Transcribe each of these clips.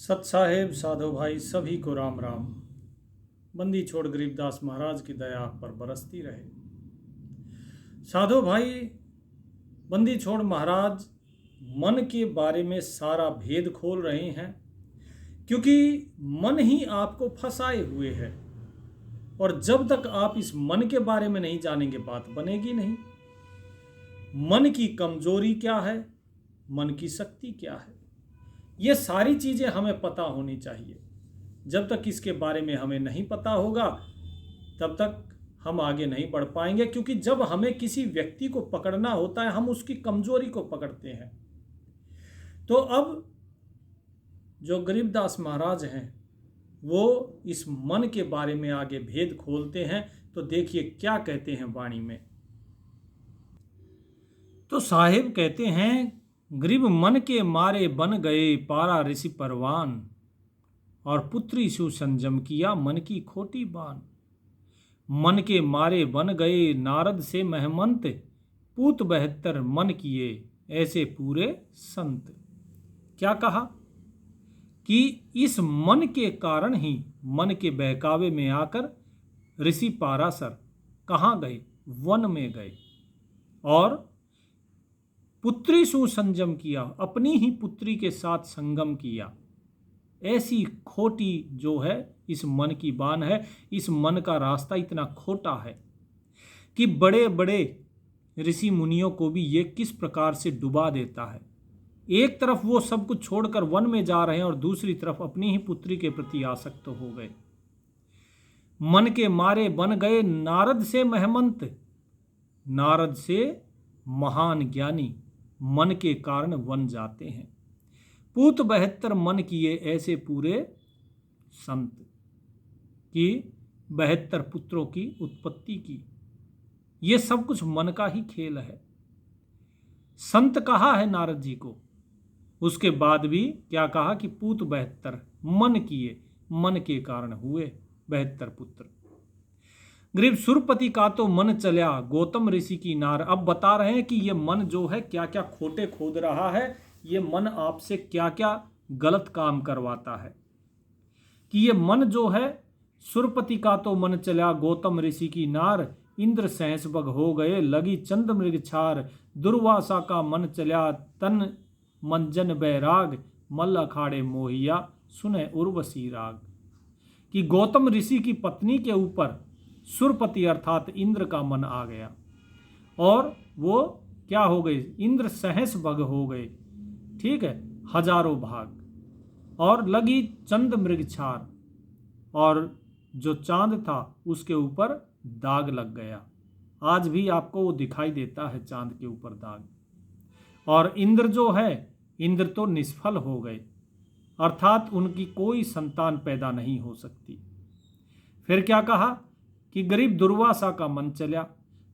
सत साहेब साधु भाई सभी को राम राम। बंदी छोड़ गरीबदास महाराज की दया आप पर बरसती रहे। साधु भाई, बंदी छोड़ महाराज मन के बारे में सारा भेद खोल रहे हैं, क्योंकि मन ही आपको फंसाए हुए है। और जब तक आप इस मन के बारे में नहीं जानेंगे बात बनेगी नहीं। मन की कमजोरी क्या है, मन की शक्ति क्या है, ये सारी चीजें हमें पता होनी चाहिए। जब तक इसके बारे में हमें नहीं पता होगा तब तक हम आगे नहीं बढ़ पाएंगे, क्योंकि जब हमें किसी व्यक्ति को पकड़ना होता है हम उसकी कमजोरी को पकड़ते हैं। तो अब जो गरीबदास महाराज हैं वो इस मन के बारे में आगे भेद खोलते हैं। तो देखिए क्या कहते हैं वाणी में। तो साहिब कहते हैं, गरीब मन के मारे बन गए पारा ऋषि परवान, और पुत्री सुसंजम किया मन की खोटी बान। मन के मारे बन गए नारद से महमंत, पूत 72 मन किए ऐसे पूरे संत। क्या कहा कि इस मन के कारण ही मन के बहकावे में आकर ऋषि पाराशर कहाँ गए, वन में गए, और पुत्री सुसंजम किया, अपनी ही पुत्री के साथ संगम किया। ऐसी खोटी जो है इस मन की बान है। इस मन का रास्ता इतना खोटा है कि बड़े बड़े ऋषि मुनियों को भी ये किस प्रकार से डुबा देता है। एक तरफ वो सब कुछ छोड़कर वन में जा रहे हैं और दूसरी तरफ अपनी ही पुत्री के प्रति आसक्त हो गए। मन के मारे बन गए नारद से महमंत, नारद से महान ज्ञानी मन के कारण वन जाते हैं। पूत 72 मन किए ऐसे पूरे संत, की 72 पुत्रों की उत्पत्ति की। ये सब कुछ मन का ही खेल है। संत कहा है नारद जी को, उसके बाद भी क्या कहा कि पूत 72 मन किए, मन के कारण हुए 72 पुत्र। गरीब सुरपति का तो मन चल्या गौतम ऋषि की नार। अब बता रहे हैं कि ये मन जो है क्या क्या खोटे खोद रहा है, ये मन आपसे क्या क्या गलत काम करवाता है। कि ये मन जो है, सुरपति का तो मन चल्या गौतम ऋषि की नार, इंद्र सहस बग हो गए लगी चंद मृग छार। दुर्वासा का मन चल्या तन मंजन बैराग, मल्ल अखाड़े मोहिया सुने उर्वशी राग। कि गौतम ऋषि की पत्नी के ऊपर सुरपति अर्थात इंद्र का मन आ गया और वो क्या हो गए, इंद्र सहस भग हो गए, ठीक है, हजारों भाग, और लगी चंद मृग छार, और जो चांद था उसके ऊपर दाग लग गया। आज भी आपको वो दिखाई देता है चांद के ऊपर दाग। और इंद्र जो है, इंद्र तो निष्फल हो गए, अर्थात उनकी कोई संतान पैदा नहीं हो सकती। फिर क्या कहा कि गरीब दुर्वासा का मन चला,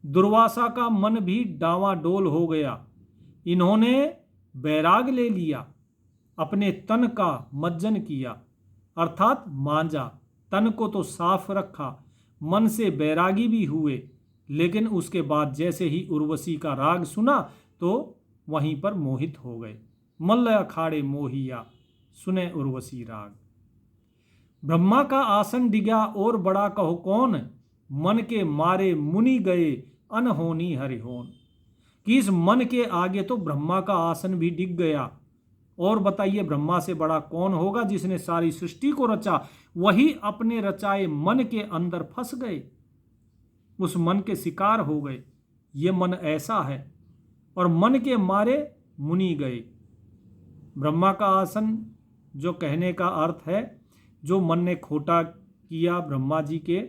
दुर्वासा का मन भी डावाडोल हो गया। इन्होंने बैराग ले लिया, अपने तन का मज्जन किया, अर्थात मांजा, तन को तो साफ रखा, मन से बैरागी भी हुए। लेकिन उसके बाद जैसे ही उर्वशी का राग सुना तो वहीं पर मोहित हो गए। मल्ल अखाड़े मोहिया सुने उर्वशी राग। ब्रह्मा का आसन डिगा और बड़ा कहो कौन, मन के मारे मुनि गए अनहोनी हरिहोन। कि इस मन के आगे तो ब्रह्मा का आसन भी डिग गया। और बताइए ब्रह्मा से बड़ा कौन होगा जिसने सारी सृष्टि को रचा। वही अपने रचाए मन के अंदर फंस गए, उस मन के शिकार हो गए। ये मन ऐसा है, और मन के मारे मुनि गए। ब्रह्मा का आसन जो कहने का अर्थ है, जो मन ने खोटा किया ब्रह्मा जी के,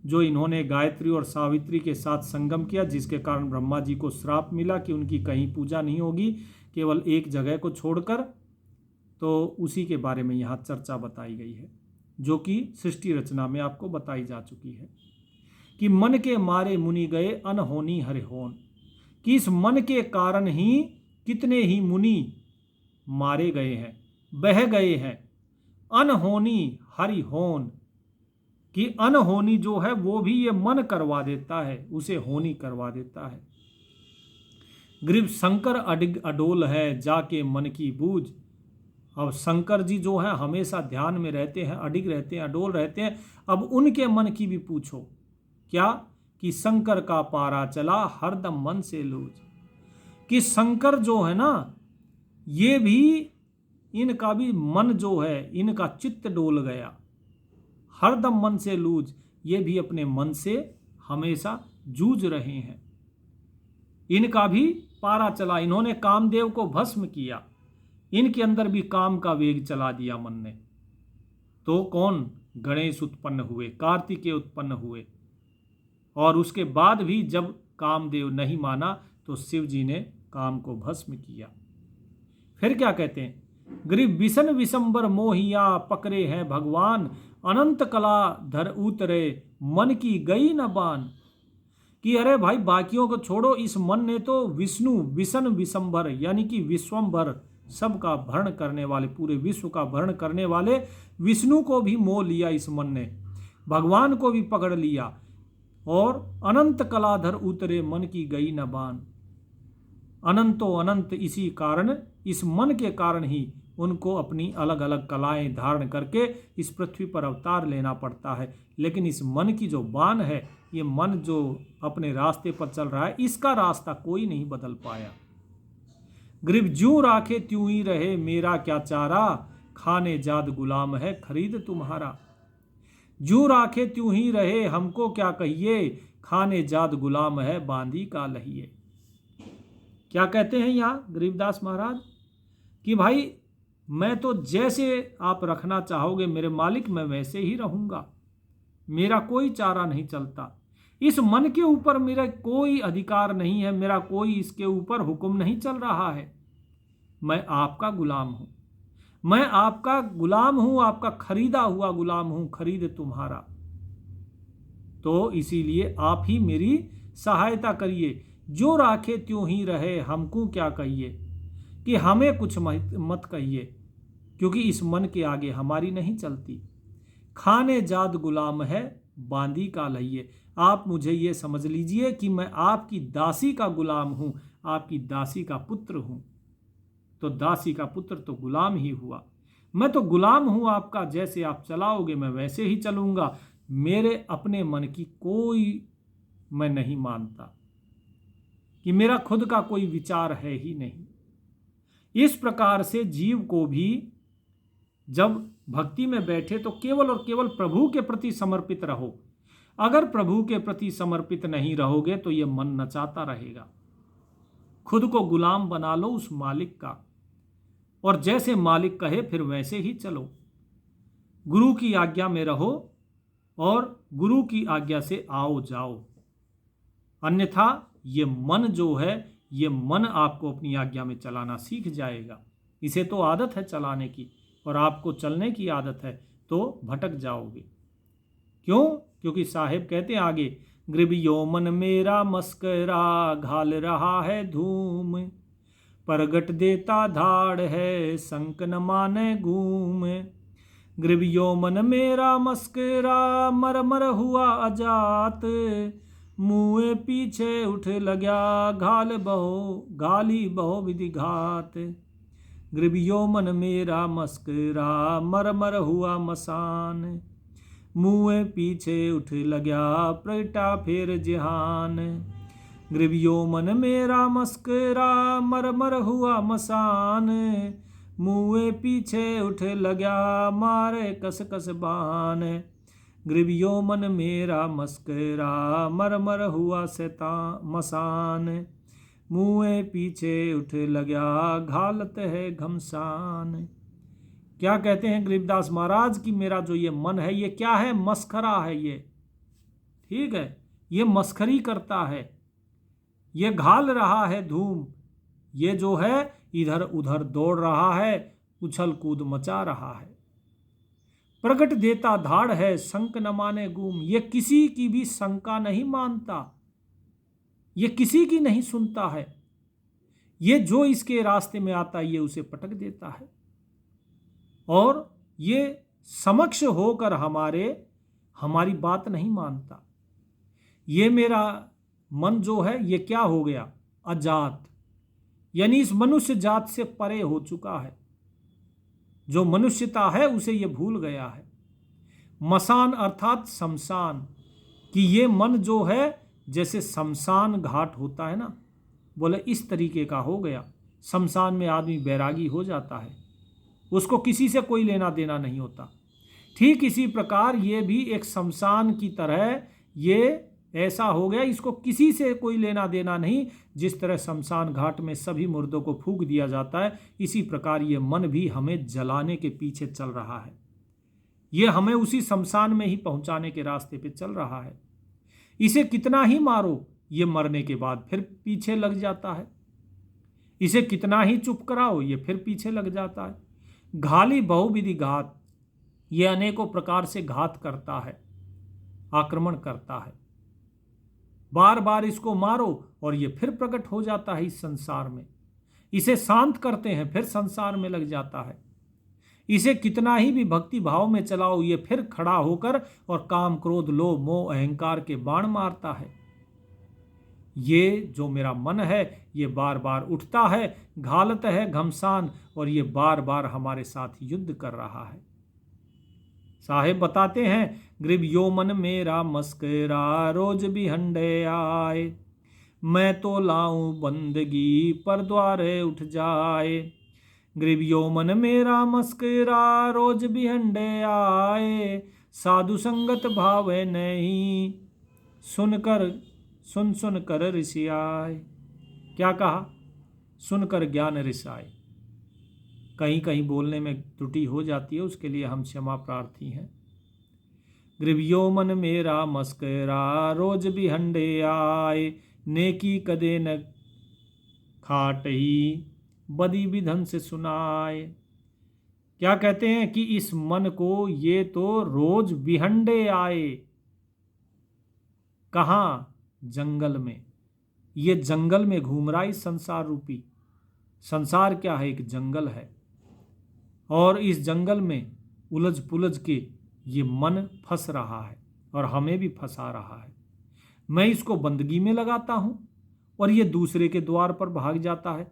जो इन्होंने गायत्री और सावित्री के साथ संगम किया, जिसके कारण ब्रह्मा जी को श्राप मिला कि उनकी कहीं पूजा नहीं होगी केवल एक जगह को छोड़कर। तो उसी के बारे में यहाँ चर्चा बताई गई है, जो कि सृष्टि रचना में आपको बताई जा चुकी है। कि मन के मारे मुनि गए अनहोनी हरिहोन। कि इस मन के कारण ही कितने ही मुनि मारे गए हैं, बह गए हैं। अनहोनी हरिहोन, कि अनहोनी जो है वो भी ये मन करवा देता है, उसे होनी करवा देता है। गरीब शंकर अडिग अडोल है जाके मन की बूझ, अब शंकर जी जो है हमेशा ध्यान में रहते हैं, अडिग रहते हैं, अडोल रहते हैं। अब उनके मन की भी पूछो, क्या कि शंकर का पारा चला हरदम मन से लूझ, कि शंकर जो है ना, ये भी, इनका भी मन जो है, इनका चित्त डोल गया, हरदम मन से लूझ, ये भी अपने मन से हमेशा जूझ रहे हैं। इनका भी पारा चला, इन्होंने कामदेव को भस्म किया, इनके अंदर भी काम का वेग चला दिया मन ने। तो कौन? गणेश उत्पन्न हुए, कार्तिकेय उत्पन्न हुए, और उसके बाद भी जब कामदेव नहीं माना तो शिव जी ने काम को भस्म किया। फिर क्या कहते हैं? ग्रीव विषन विशंबर मोहिया पकड़े हैं भगवान, अनंत कला धर उतरे मन की गई न बान, कि अरे भाई बाकियों को छोड़ो, इस मन ने तो विष्णु विषन विशंबर यानी कि विश्वंभर, सबका भरण करने वाले, पूरे विश्व का भरण करने वाले विष्णु को भी मोह लिया इस मन ने, भगवान को भी पकड़ लिया, और अनंत कलाधर उतरे मन की गई न बान। अनंतो अनंत इसी कारण, इस मन के कारण ही उनको अपनी अलग अलग कलाएं धारण करके इस पृथ्वी पर अवतार लेना पड़ता है। लेकिन इस मन की जो बान है, ये मन जो अपने रास्ते पर चल रहा है, इसका रास्ता कोई नहीं बदल पाया। ग्रीव ज्यों राखे त्यों ही रहे मेरा क्या चारा, खाने जाद गुलाम है खरीद तुम्हारा। ज्यों राखे त्यों ही रहे हमको क्या कहिए, खाने जाद गुलाम है बांदी का लहिए। क्या कहते हैं यहाँ गरीबदास महाराज कि भाई मैं तो जैसे आप रखना चाहोगे मेरे मालिक, मैं वैसे ही रहूंगा, मेरा कोई चारा नहीं चलता, इस मन के ऊपर मेरा कोई अधिकार नहीं है, मेरा कोई इसके ऊपर हुक्म नहीं चल रहा है, मैं आपका गुलाम हूं, मैं आपका गुलाम हूं, आपका खरीदा हुआ गुलाम हूं, खरीद तुम्हारा। तो इसीलिए आप ही मेरी सहायता करिए। जो राखे त्यों ही रहे हमको क्या कहिए, कि हमें कुछ मत कहिए, क्योंकि इस मन के आगे हमारी नहीं चलती। खाने जाद गुलाम है बांदी का लहिए। आप मुझे ये समझ लीजिए कि मैं आपकी दासी का गुलाम हूं, आपकी दासी का पुत्र हूं। तो दासी का पुत्र तो गुलाम ही हुआ, मैं तो गुलाम हूं आपका, जैसे आप चलाओगे मैं वैसे ही चलूंगा, मेरे अपने मन की कोई मैं नहीं मानता, कि मेरा खुद का कोई विचार है ही नहीं। इस प्रकार से जीव को भी जब भक्ति में बैठे तो केवल और केवल प्रभु के प्रति समर्पित रहो। अगर प्रभु के प्रति समर्पित नहीं रहोगे तो यह मन नचाता रहेगा। खुद को गुलाम बना लो उस मालिक का, और जैसे मालिक कहे फिर वैसे ही चलो। गुरु की आज्ञा में रहो और गुरु की आज्ञा से आओ जाओ, अन्यथा ये मन जो है, ये मन आपको अपनी आज्ञा में चलाना सीख जाएगा। इसे तो आदत है चलाने की, और आपको चलने की आदत है, तो भटक जाओगे। क्यों? क्योंकि साहेब कहते हैं आगे, ग्रीबियो मन मेरा मस्करा घाल रहा है धूम, परगट देता धाड़ है संक न माने घूम। ग्रीबियो मन मेरा मस्करा मर हुआ अजात, मुँह पीछे उठ लग्या घाली बहो विधि घात। ग्रीबियो मन मेरा मस्करा मर हुआ मसान, मुँह पीछे उठ लग्या प्रगटा फेर जहान। ग्रीबियो मन मेरा मस्करा मर हुआ मसान, मुँह पीछे उठ लग्या मारे कस कस बान। ग्रीबियो मन मेरा मस्करा मर हुआ मसान, मुँह पीछे उठ लग्या घालत है घमसान। क्या कहते हैं गरीबदास महाराज कि मेरा जो ये मन है ये क्या है? मस्खरा है ये, ठीक है, ये मस्खरी करता है, ये घाल रहा है धूम, ये जो है इधर उधर दौड़ रहा है, उछल कूद मचा रहा है। प्रगट देता धाड़ है संक न माने गुम, ये किसी की भी शंका नहीं मानता, ये किसी की नहीं सुनता है, ये जो इसके रास्ते में आता है ये उसे पटक देता है, और ये समक्ष होकर हमारी बात नहीं मानता। ये मेरा मन जो है ये क्या हो गया? अजात, यानी इस मनुष्य जात से परे हो चुका है। जो मनुष्यता है उसे ये भूल गया है। मसान अर्थात शमशान, कि ये मन जो है जैसे शमशान घाट होता है ना, बोले इस तरीके का हो गया। शमशान में आदमी बैरागी हो जाता है, उसको किसी से कोई लेना देना नहीं होता। ठीक इसी प्रकार ये भी एक शमशान की तरह ये ऐसा हो गया, इसको किसी से कोई लेना देना नहीं। जिस तरह शमशान घाट में सभी मुर्दों को फूंक दिया जाता है, इसी प्रकार ये मन भी हमें जलाने के पीछे चल रहा है। ये हमें उसी शमशान में ही पहुंचाने के रास्ते पे चल रहा है। इसे कितना ही मारो, ये मरने के बाद फिर पीछे लग जाता है। इसे कितना ही चुप कराओ, ये फिर पीछे लग जाता है। घाली बहुविधि घात, ये अनेकों प्रकार से घात करता है, आक्रमण करता है। बार बार इसको मारो और ये फिर प्रकट हो जाता है इस संसार में। इसे शांत करते हैं, फिर संसार में लग जाता है। इसे कितना ही भी भक्ति भाव में चलाओ, ये फिर खड़ा होकर और काम क्रोध लोभ मोह अहंकार के बाण मारता है। ये जो मेरा मन है ये बार बार उठता है, घालत है घमसान, और ये बार बार हमारे साथ युद्ध कर रहा है। साहेब बताते हैं, ग्रीब यो मन मेरा मस्करा रोज भी हंडे आए, मैं तो लाऊं बंदगी पर द्वारे उठ जाए। ग्रीब यो मन मेरा मस्करा रोज भी हंडे आए, साधु संगत भावे नहीं, सुनकर सुन कर ऋषियाए। क्या कहा? सुनकर ज्ञान ऋषाए। कहीं कहीं बोलने में त्रुटि हो जाती है, उसके लिए हम क्षमा प्रार्थी हैं। ग्रीवियो मन मेरा मस्करा रोज भी हंडे आए, नेकी कदे न खाट ही बदी विधन से सुनाए। क्या कहते हैं कि इस मन को ये तो रोज विहंडे आए। कहाँ? जंगल में। ये जंगल में घूम रहा है इस संसार रूपी। संसार क्या है? एक जंगल है, और इस जंगल में उलझ पुलझ के ये मन फंस रहा है और हमें भी फंसा रहा है। मैं इसको बंदगी में लगाता हूँ और ये दूसरे के द्वार पर भाग जाता है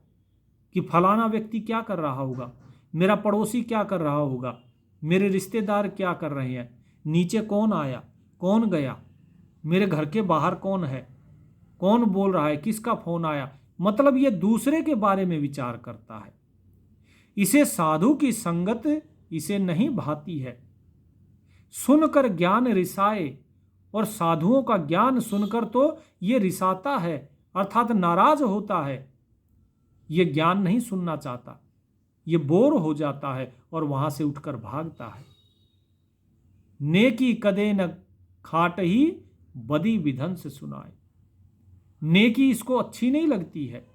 कि फलाना व्यक्ति क्या कर रहा होगा, मेरा पड़ोसी क्या कर रहा होगा, मेरे रिश्तेदार क्या कर रहे हैं, नीचे कौन आया कौन गया, मेरे घर के बाहर कौन है, कौन बोल रहा है, किसका फोन आया। मतलब ये दूसरे के बारे में विचार करता है। इसे साधु की संगत इसे नहीं भाती है। सुनकर ज्ञान रिसाए, और साधुओं का ज्ञान सुनकर तो ये रिसाता है, अर्थात नाराज होता है। ये ज्ञान नहीं सुनना चाहता, ये बोर हो जाता है और वहां से उठकर भागता है। नेकी कदे न खाट ही बदी विधन से सुनाए। नेकी इसको अच्छी नहीं लगती है।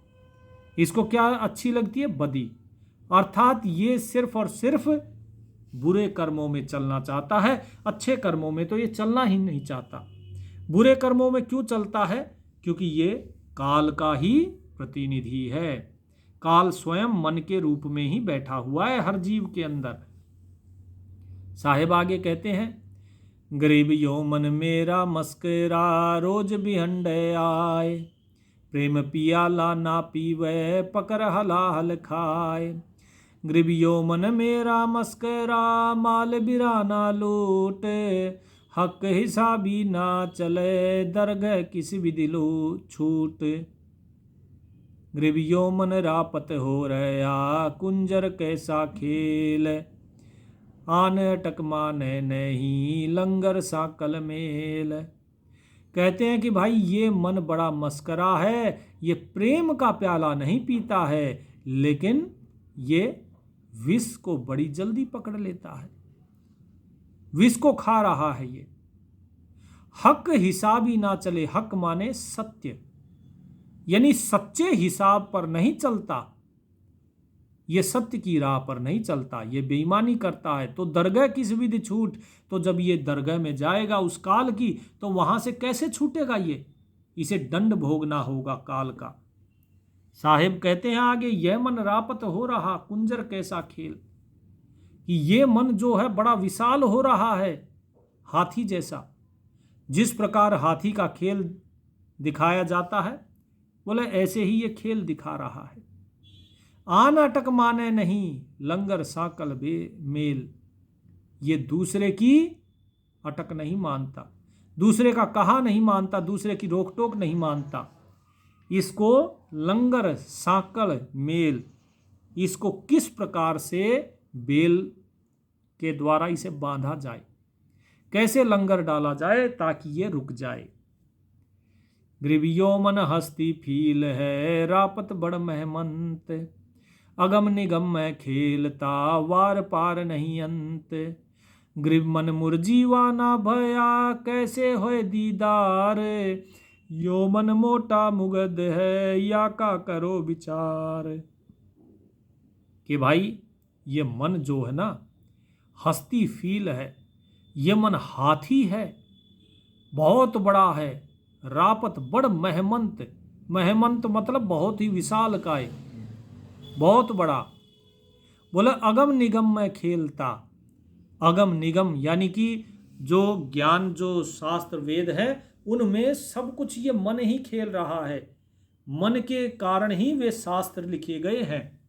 इसको क्या अच्छी लगती है? बदी, अर्थात ये सिर्फ और सिर्फ बुरे कर्मों में चलना चाहता है। अच्छे कर्मों में तो ये चलना ही नहीं चाहता। बुरे कर्मों में क्यों चलता है? क्योंकि ये काल का ही प्रतिनिधि है। काल स्वयं मन के रूप में ही बैठा हुआ है हर जीव के अंदर। साहेब आगे कहते हैं, गरीब यो मन मेरा मस्करा रोज भी हंडे आए, प्रेम पियाला ना पीवे पकर हलाहल खाए। गरीब यो मन मेरा मस्करा माल बिराना लूट, हक हिसाबी ना चले दरगह किस भी दिलो छूट। गरीब यो मन रापत हो रहा कुंजर कैसा खेल, आन अटक माने नहीं लंगर सा कल मेल। कहते हैं कि भाई ये मन बड़ा मस्करा है, ये प्रेम का प्याला नहीं पीता है, लेकिन ये विष को बड़ी जल्दी पकड़ लेता है, विष को खा रहा है ये। हक हिसाबी ना चले, हक माने सत्य, यानी सच्चे हिसाब पर नहीं चलता, ये सत्य की राह पर नहीं चलता, ये बेईमानी करता है। तो दरगह किस विधि छूट, तो जब ये दरगह में जाएगा उस काल की, तो वहां से कैसे छूटेगा ये? इसे दंड भोगना होगा काल का। साहेब कहते हैं आगे, यह मन रापत हो रहा कुंजर कैसा खेल, कि ये मन जो है बड़ा विशाल हो रहा है, हाथी जैसा। जिस प्रकार हाथी का खेल दिखाया जाता है, बोले ऐसे ही ये खेल दिखा रहा है। आन अटक माने नहीं लंगर साकल मेल। ये दूसरे की अटक नहीं मानता, दूसरे का कहा नहीं मानता, दूसरे की रोक टोक नहीं मानता। इसको लंगर साकल मेल, इसको किस प्रकार से बेल के द्वारा इसे बांधा जाए, कैसे लंगर डाला जाए ताकि ये रुक जाए। ग्रीवियो मन हस्ती फील है रापत बड़ महमंत, अगम निगम में खेलता वार पार नहीं अंत। ग्रीव मन मुरजीवा ना भया कैसे होए दीदार, यो मन मोटा मुगद है या का करो विचार। कि भाई ये मन जो है ना हस्ती फील है, ये मन हाथी है, बहुत बड़ा है। रापत बड़ महमंत, महमंत मतलब बहुत ही विशाल काय, बहुत बड़ा। बोले अगम निगम में खेलता, अगम निगम यानी कि जो ज्ञान जो शास्त्र वेद है उनमें सब कुछ ये मन ही खेल रहा है, मन के कारण ही वे शास्त्र लिखे गए हैं।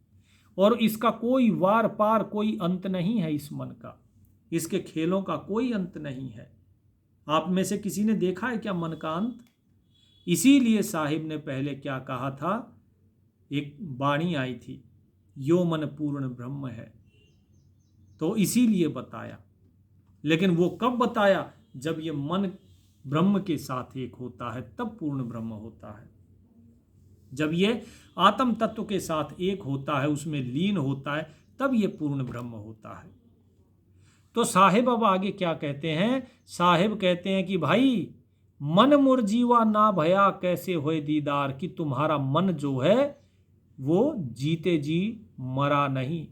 और इसका कोई वार पार कोई अंत नहीं है, इस मन का, इसके खेलों का कोई अंत नहीं है। आप में से किसी ने देखा है क्या मन का अंत? इसीलिए साहिब ने पहले क्या कहा था, एक वाणी आई थी, यो मन पूर्ण ब्रह्म है, तो इसीलिए बताया। लेकिन वो कब बताया? जब ये मन ब्रह्म के साथ एक होता है तब पूर्ण ब्रह्म होता है। जब ये आत्म तत्व के साथ एक होता है, उसमें लीन होता है, तब ये पूर्ण ब्रह्म होता है। तो साहिब अब आगे क्या कहते हैं? साहिब कहते हैं कि भाई मन मुरजीवा ना भया कैसे होए दीदार, कि तुम्हारा मन जो है वो जीते जी मरा नहीं,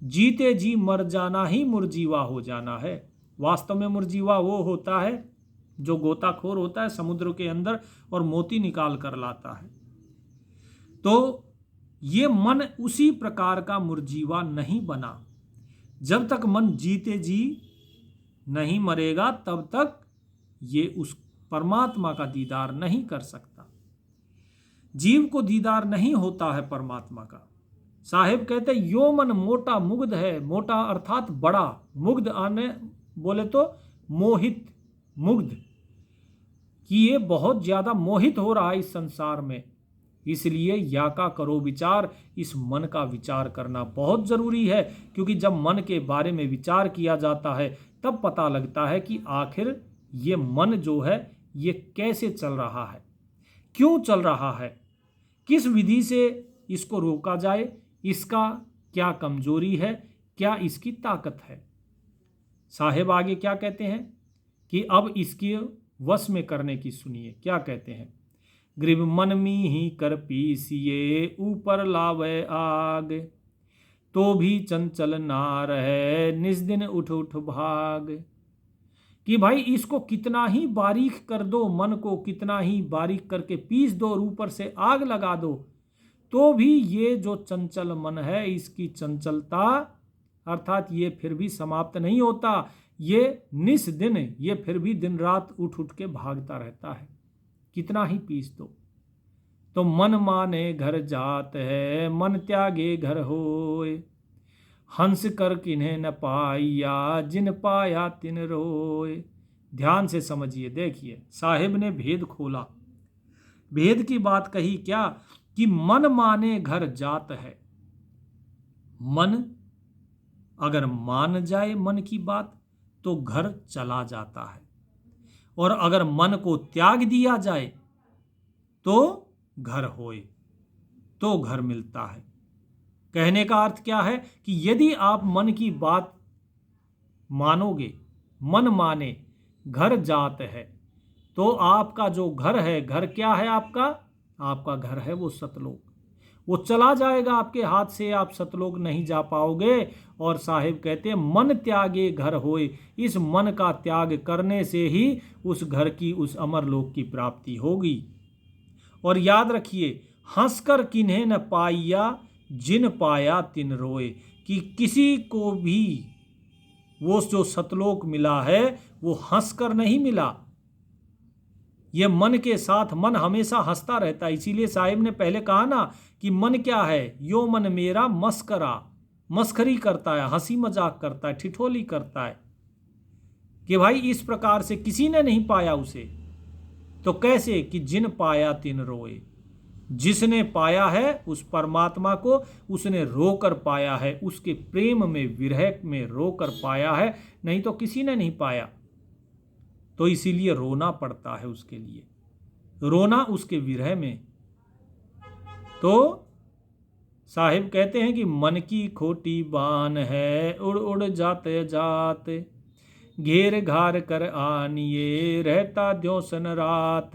जीते जी मर जाना ही मुरजीवा हो जाना है। वास्तव में मुरजीवा वो होता है जो गोताखोर होता है समुद्र के अंदर और मोती निकाल कर लाता है। तो ये मन उसी प्रकार का मुरजीवा नहीं बना। जब तक मन जीते जी नहीं मरेगा तब तक ये उस परमात्मा का दीदार नहीं कर सकता। जीव को दीदार नहीं होता है परमात्मा का। साहिब कहते यो मन मोटा मुग्ध है, मोटा अर्थात बड़ा, मुग्ध आने बोले तो मोहित, मुग्ध, कि ये बहुत ज्यादा मोहित हो रहा है इस संसार में। इसलिए या का करो विचार, इस मन का विचार करना बहुत जरूरी है, क्योंकि जब मन के बारे में विचार किया जाता है तब पता लगता है कि आखिर ये मन जो है ये कैसे चल रहा है, क्यों चल रहा है, किस विधि से इसको रोका जाए, इसका क्या कमजोरी है, क्या इसकी ताकत है। साहेब आगे क्या कहते हैं कि अब इसके वश में करने की सुनिए। क्या कहते हैं? ग्रीव मन मी ही कर पीसिए ऊपर लावे आग, तो भी चंचल ना रहे निज दिन उठ उठ भाग। कि भाई इसको कितना ही बारीक कर दो, मन को कितना ही बारीक करके पीस दो और ऊपर से आग लगा दो, तो भी ये जो चंचल मन है इसकी चंचलता अर्थात ये फिर भी समाप्त नहीं होता। ये निस दिन, ये फिर भी दिन रात उठ उठ के भागता रहता है, कितना ही पीस दो। तो मन माने घर जात है मन त्यागे घर होए, हंस कर किन्हें न पाया जिन पाया तिन रोए। ध्यान से समझिए, देखिए साहिब ने भेद खोला, भेद की बात कही क्या कि मन माने घर जात है। मन अगर मान जाए मन की बात तो घर चला जाता है, और अगर मन को त्याग दिया जाए तो घर होए, तो घर मिलता है। कहने का अर्थ क्या है कि यदि आप मन की बात मानोगे, मन माने घर जात है, तो आपका जो घर है, घर क्या है आपका? आपका घर है वो सतलोक, वो चला जाएगा आपके हाथ से, आप सतलोक नहीं जा पाओगे। और साहिब कहते हैं मन त्यागे घर होए, इस मन का त्याग करने से ही उस घर की, उस अमरलोक की प्राप्ति होगी। और याद रखिए, हंसकर किन्हें न पाया जिन पाया तिन रोए, कि किसी को भी वो जो सतलोक मिला है वो हंसकर नहीं मिला, ये मन के साथ मन हमेशा हंसता रहता है। इसीलिए साहिब ने पहले कहा ना कि मन क्या है, यो मन मेरा मस्करा, मस्खरी करता है, हंसी मजाक करता है, ठिठोली करता है कि भाई इस प्रकार से किसी ने नहीं पाया उसे। तो कैसे कि जिन पाया तिन रोए, जिसने पाया है उस परमात्मा को उसने रोकर पाया है, उसके प्रेम में विरह में रोकर पाया है, नहीं तो किसी ने नहीं पाया। तो इसीलिए रोना पड़ता है उसके लिए, रोना उसके विरह में। तो साहिब कहते हैं कि मन की खोटी बान है, उड़ उड़ जाते जाते, घेर घार कर आनिए, रहता द्यों सन रात।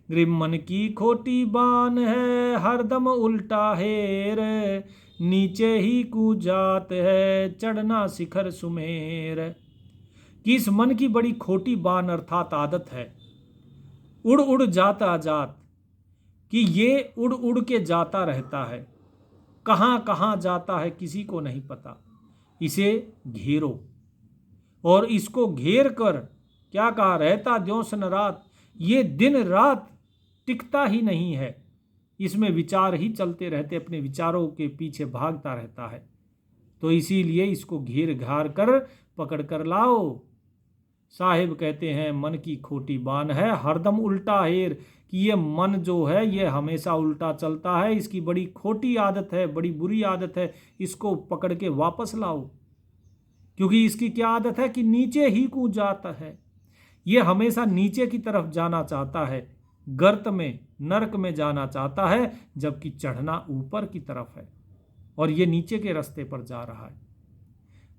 गृह मन की खोटी बान है, हरदम उल्टा हेर, नीचे ही कूद जात है, चढ़ना शिखर सुमेर। कि इस मन की बड़ी खोटी बान अर्थात आदत है, उड़ उड़ जाता जात, कि ये उड़ उड़ के जाता रहता है, कहाँ कहाँ जाता है किसी को नहीं पता। इसे घेरो, और इसको घेर कर क्या कहा, रहता द्यों सन रात, ये दिन रात टिकता ही नहीं है, इसमें विचार ही चलते रहते, अपने विचारों के पीछे भागता रहता है। तो इसीलिए इसको घेर घार कर पकड़ कर लाओ। साहिब कहते हैं मन की खोटी बान है, हरदम उल्टा हेर, कि ये मन जो है ये हमेशा उल्टा चलता है, इसकी बड़ी खोटी आदत है, बड़ी बुरी आदत है, इसको पकड़ के वापस लाओ। क्योंकि इसकी क्या आदत है कि नीचे ही कूद जाता है, ये हमेशा नीचे की तरफ जाना चाहता है, गर्त में नरक में जाना चाहता है, जबकि चढ़ना ऊपर की तरफ है, और ये नीचे के रास्ते पर जा रहा है।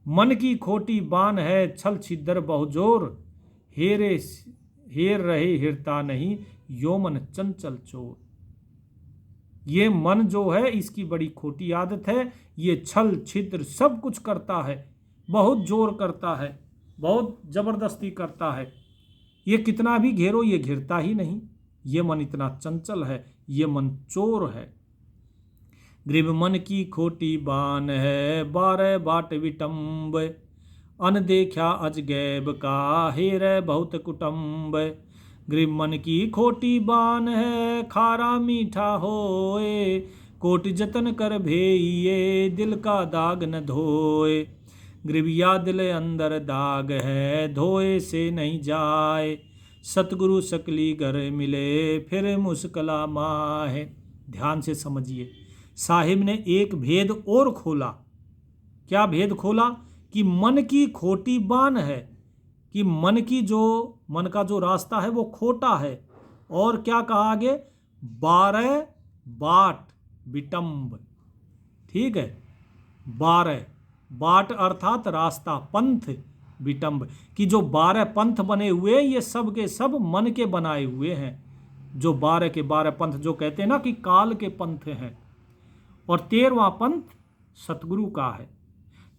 मन की खोटी बान है, छल छिद्र बहुजोर, हेरे हेर रहे हिरता नहीं, यो मन चंचल चोर। ये मन जो है इसकी बड़ी खोटी आदत है, ये छल छिद्र सब कुछ करता है, बहुत जोर करता है, बहुत जबरदस्ती करता है। ये कितना भी घेरो ये घिरता ही नहीं, ये मन इतना चंचल है, ये मन चोर है। गृभ मन की खोटी बान है, 12 बाट विटम्ब, अन देखा अजगैब का, हेर बहुत कुटुंब। गृभ मन की खोटी बान है, खारा मीठा होए, कोटि जतन कर भेइये, दिल का दाग न धोए। गृभिया दिल अंदर दाग है, धोए से नहीं जाए, सतगुरु सकली घर मिले, फिर मुस्कला माहे। ध्यान से समझिए, साहिब ने एक भेद और खोला। क्या भेद खोला? कि मन की खोटी बान है, कि मन का जो रास्ता है वो खोटा है। और क्या कहा आगे? 12 बाट विटम्ब। ठीक है, 12 बाट अर्थात रास्ता, पंथ, विटम्ब, कि जो 12 पंथ बने हुए ये सब के सब मन के बनाए हुए हैं। जो 12 के 12 पंथ जो कहते हैं ना कि काल के पंथ हैं, और 13वां पंथ सतगुरु का है।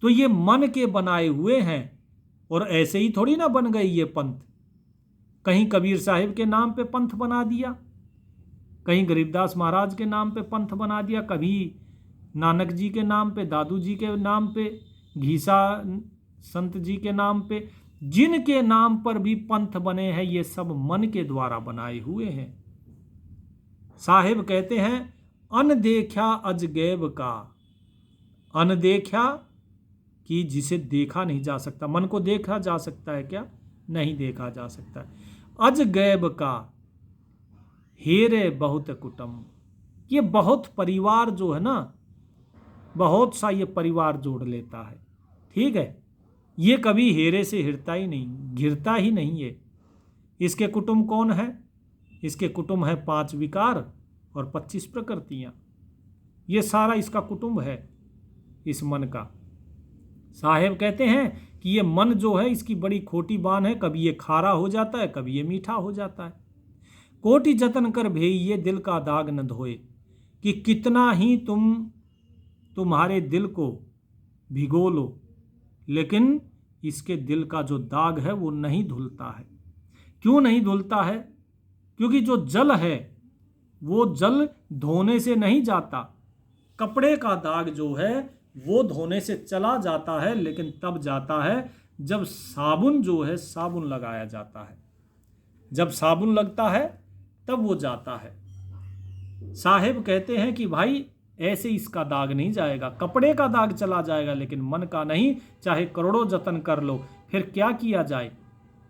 तो ये मन के बनाए हुए हैं, और ऐसे ही थोड़ी ना बन गए ये पंथ। कहीं कबीर साहिब के नाम पे पंथ बना दिया, कहीं गरीबदास महाराज के नाम पे पंथ बना दिया, कभी नानक जी के नाम पे, दादू जी के नाम पे, घीसा संत जी के नाम पे, जिनके नाम पर भी पंथ बने हैं ये सब मन के द्वारा बनाए हुए हैं। साहिब कहते हैं अनदेखा अजगैब का। अनदेखा कि जिसे देखा नहीं जा सकता। मन को देखा जा सकता है क्या? नहीं देखा जा सकता है। अजगैब का, हेरे बहुत कुटुंब, ये बहुत परिवार जो है ना, बहुत सा ये परिवार जोड़ लेता है। ठीक है, ये कभी हेरे से हिरता ही नहीं, घिरता ही नहीं है। इसके कुटुंब कौन है? इसके कुटुंब है 5 विकार और 25 प्रकृतियां। ये सारा इसका कुटुंब है इस मन का। साहेब कहते हैं कि ये मन जो है इसकी बड़ी खोटी बान है, कभी ये खारा हो जाता है, कभी ये मीठा हो जाता है। कोटि जतन कर भेइये, दिल का दाग न धोए, कि कितना ही तुम्हारे दिल को भिगो लो, लेकिन इसके दिल का जो दाग है वो नहीं धुलता है। क्यों नहीं धुलता है? क्योंकि जो जल है वो जल धोने से नहीं जाता। कपड़े का दाग जो है वो धोने से चला जाता है, लेकिन तब जाता है जब साबुन जो है साबुन लगाया जाता है। जब साबुन लगता है तब वो जाता है। साहेब कहते हैं कि भाई ऐसे इसका दाग नहीं जाएगा, कपड़े का दाग चला जाएगा लेकिन मन का नहीं, चाहे करोड़ों जतन कर लो, फिर क्या किया जाए।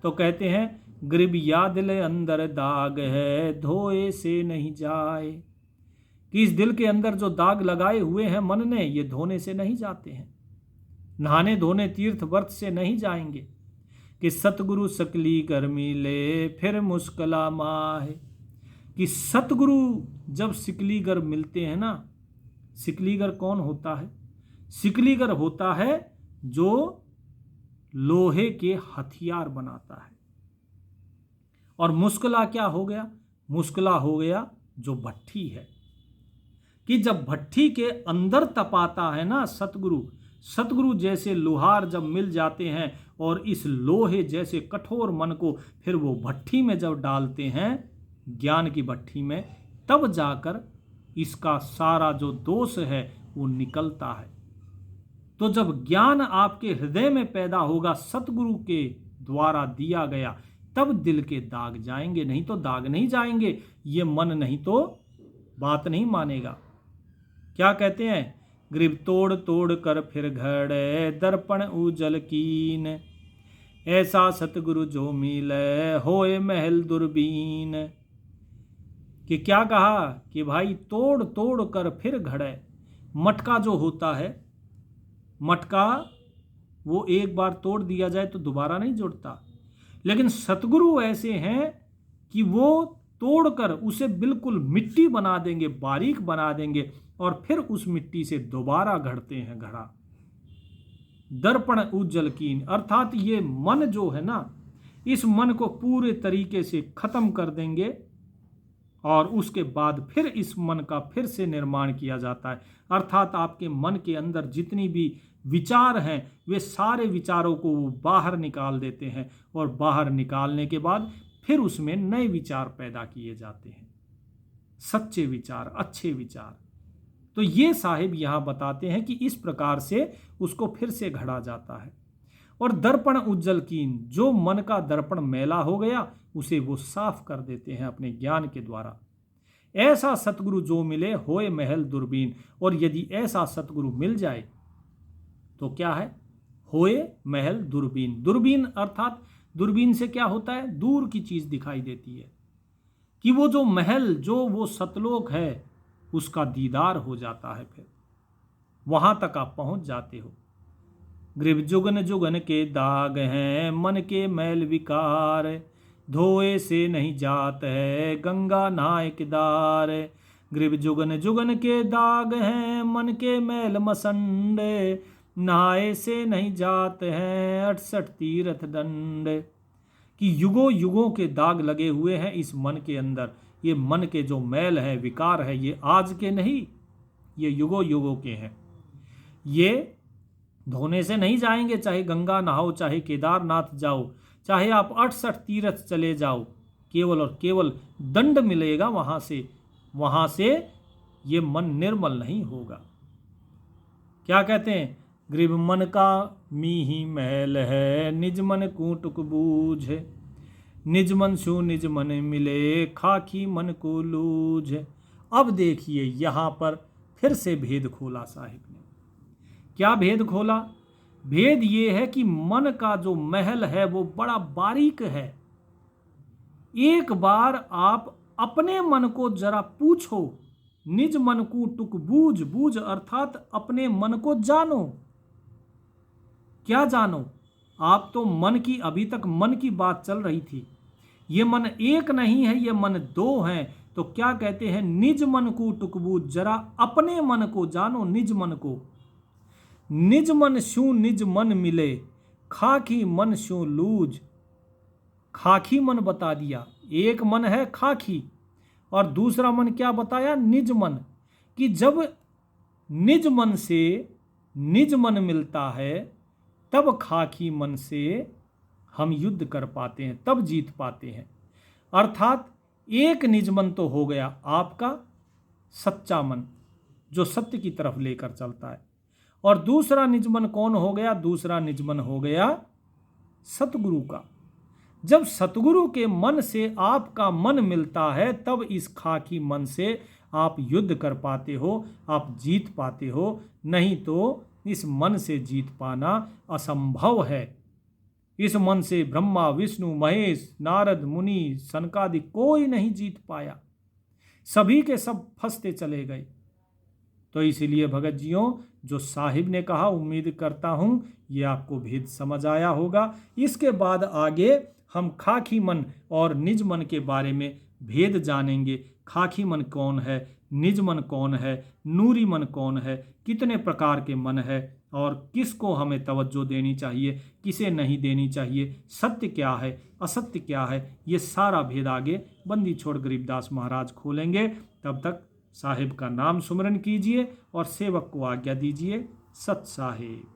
तो कहते हैं ग्रीब या दिल अंदर दाग है, धोए से नहीं जाए, कि इस दिल के अंदर जो दाग लगाए हुए हैं मन ने, ये धोने से नहीं जाते हैं, नहाने धोने तीर्थ व्रत से नहीं जाएंगे। कि सतगुरु सकली गर्मी ले फिर मुश्किला माहे, कि सतगुरु जब सिकलीगर मिलते हैं ना, सिकलीगर कौन होता है? सिकलीगर होता है जो लोहे के हथियार बनाता है। और मुश्किला क्या हो गया? मुश्किला हो गया जो भट्ठी है, कि जब भट्ठी के अंदर तपाता है ना सतगुरु, सतगुरु जैसे लोहार जब मिल जाते हैं और इस लोहे जैसे कठोर मन को फिर वो भट्ठी में जब डालते हैं, ज्ञान की भट्ठी में, तब जाकर इसका सारा जो दोष है वो निकलता है। तो जब ज्ञान आपके हृदय में पैदा होगा सतगुरु के द्वारा दिया गया, तब दिल के दाग जाएंगे, नहीं तो दाग नहीं जाएंगे। ये मन नहीं तो बात नहीं मानेगा। क्या कहते हैं? ग्रीब तोड़ तोड़ कर फिर घड़े, दर्पण उजल कीन, ऐसा सतगुरु जो मिले होए महल दूरबीन। कि क्या कहा कि भाई तोड़ तोड़ कर फिर घड़े। मटका जो होता है, मटका वो एक बार तोड़ दिया जाए तो दोबारा नहीं जुड़ता, लेकिन सतगुरु ऐसे हैं कि वो तोड़कर उसे बिल्कुल मिट्टी बना देंगे, बारीक बना देंगे, और फिर उस मिट्टी से दोबारा घड़ते हैं घड़ा। दर्पण उज्जल कीन, अर्थात ये मन जो है ना, इस मन को पूरे तरीके से खत्म कर देंगे और उसके बाद फिर इस मन का फिर से निर्माण किया जाता है। अर्थात आपके मन के अंदर जितनी भी विचार हैं वे सारे विचारों को वो बाहर निकाल देते हैं, और बाहर निकालने के बाद फिर उसमें नए विचार पैदा किए जाते हैं, सच्चे विचार, अच्छे विचार। तो ये साहिब यहाँ बताते हैं कि इस प्रकार से उसको फिर से घड़ा जाता है। और दर्पण उज्जल कीन, जो मन का दर्पण मैला हो गया उसे वो साफ कर देते हैं अपने ज्ञान के द्वारा। ऐसा सतगुरु जो मिले होए महल दूरबीन, और यदि ऐसा सतगुरु मिल जाए तो क्या है? होए महल दूरबीन। दूरबीन अर्थात दूरबीन से क्या होता है? दूर की चीज दिखाई देती है, कि वो जो महल, जो वो सतलोक है, उसका दीदार हो जाता है, फिर वहां तक आप पहुंच जाते हो। ग्रीब जुगन जुगन के दाग हैं, मन के मैल विकार, धोए से नहीं जात है गंगा नहाए किदार। ग्रीब जुगन जुगन के दाग हैं, मन के मैल मसंड, नहाए से नहीं जात हैं 68 तीर्थ दंड। कि युगों युगों के दाग लगे हुए हैं इस मन के अंदर। ये मन के जो मैल है, विकार है, ये आज के नहीं, ये युगों युगों के हैं। ये धोने से नहीं जाएंगे, चाहे गंगा नहाओ, चाहे केदारनाथ जाओ, चाहे आप 68 तीर्थ चले जाओ, केवल और केवल दंड मिलेगा वहां से ये मन निर्मल नहीं होगा। क्या कहते हैं? ग्रीब मन का मीही महल है, निज मन कूटुक बूझ, निज मन सु निज मन मिले, खाकी मन को लूझ। अब देखिए यहां पर फिर से भेद खोला साहिब ने। क्या भेद खोला? भेद ये है कि मन का जो महल है वो बड़ा बारीक है। एक बार आप अपने मन को जरा पूछो, निज मन को टुक बूझ, बूझ अर्थात अपने मन को जानो। क्या जानो? आप तो मन की, अभी तक मन की बात चल रही थी। ये मन एक नहीं है, ये मन दो हैं। तो क्या कहते हैं? निज मन को टुकबूझ, जरा अपने मन को जानो, निज मन को। निज मन शू निज मन मिले, खाकी मन शू लूज। खाकी मन बता दिया, एक मन है खाकी, और दूसरा मन क्या बताया? निज मन। कि जब निज मन से निज मन मिलता है तब खाकी मन से हम युद्ध कर पाते हैं, तब जीत पाते हैं। अर्थात एक निज मन तो हो गया आपका सच्चा मन, जो सत्य की तरफ लेकर चलता है, और दूसरा निज मन कौन हो गया? दूसरा निज मन हो गया सतगुरु का। जब सतगुरु के मन से आपका मन मिलता है तब इस खाकी मन से आप युद्ध कर पाते हो, आप जीत पाते हो, नहीं तो इस मन से जीत पाना असंभव है। इस मन से ब्रह्मा, विष्णु, महेश, नारद, मुनि, सनकादि कोई नहीं जीत पाया, सभी के सब फंसते चले गए। तो इसीलिए भगत जियों, जो साहिब ने कहा, उम्मीद करता हूं ये आपको भेद समझ आया होगा। इसके बाद आगे हम खाकी मन और निज मन के बारे में भेद जानेंगे। खाकी मन कौन है, निज मन कौन है, नूरी मन कौन है, कितने प्रकार के मन है और किसको हमें तवज्जो देनी चाहिए, किसे नहीं देनी चाहिए, सत्य क्या है, असत्य क्या है, ये सारा भेद आगे बंदी छोड़ गरीबदास महाराज खोलेंगे। तब तक साहिब का नाम सुमरन कीजिए और सेवक को आज्ञा दीजिए। सत साहिब।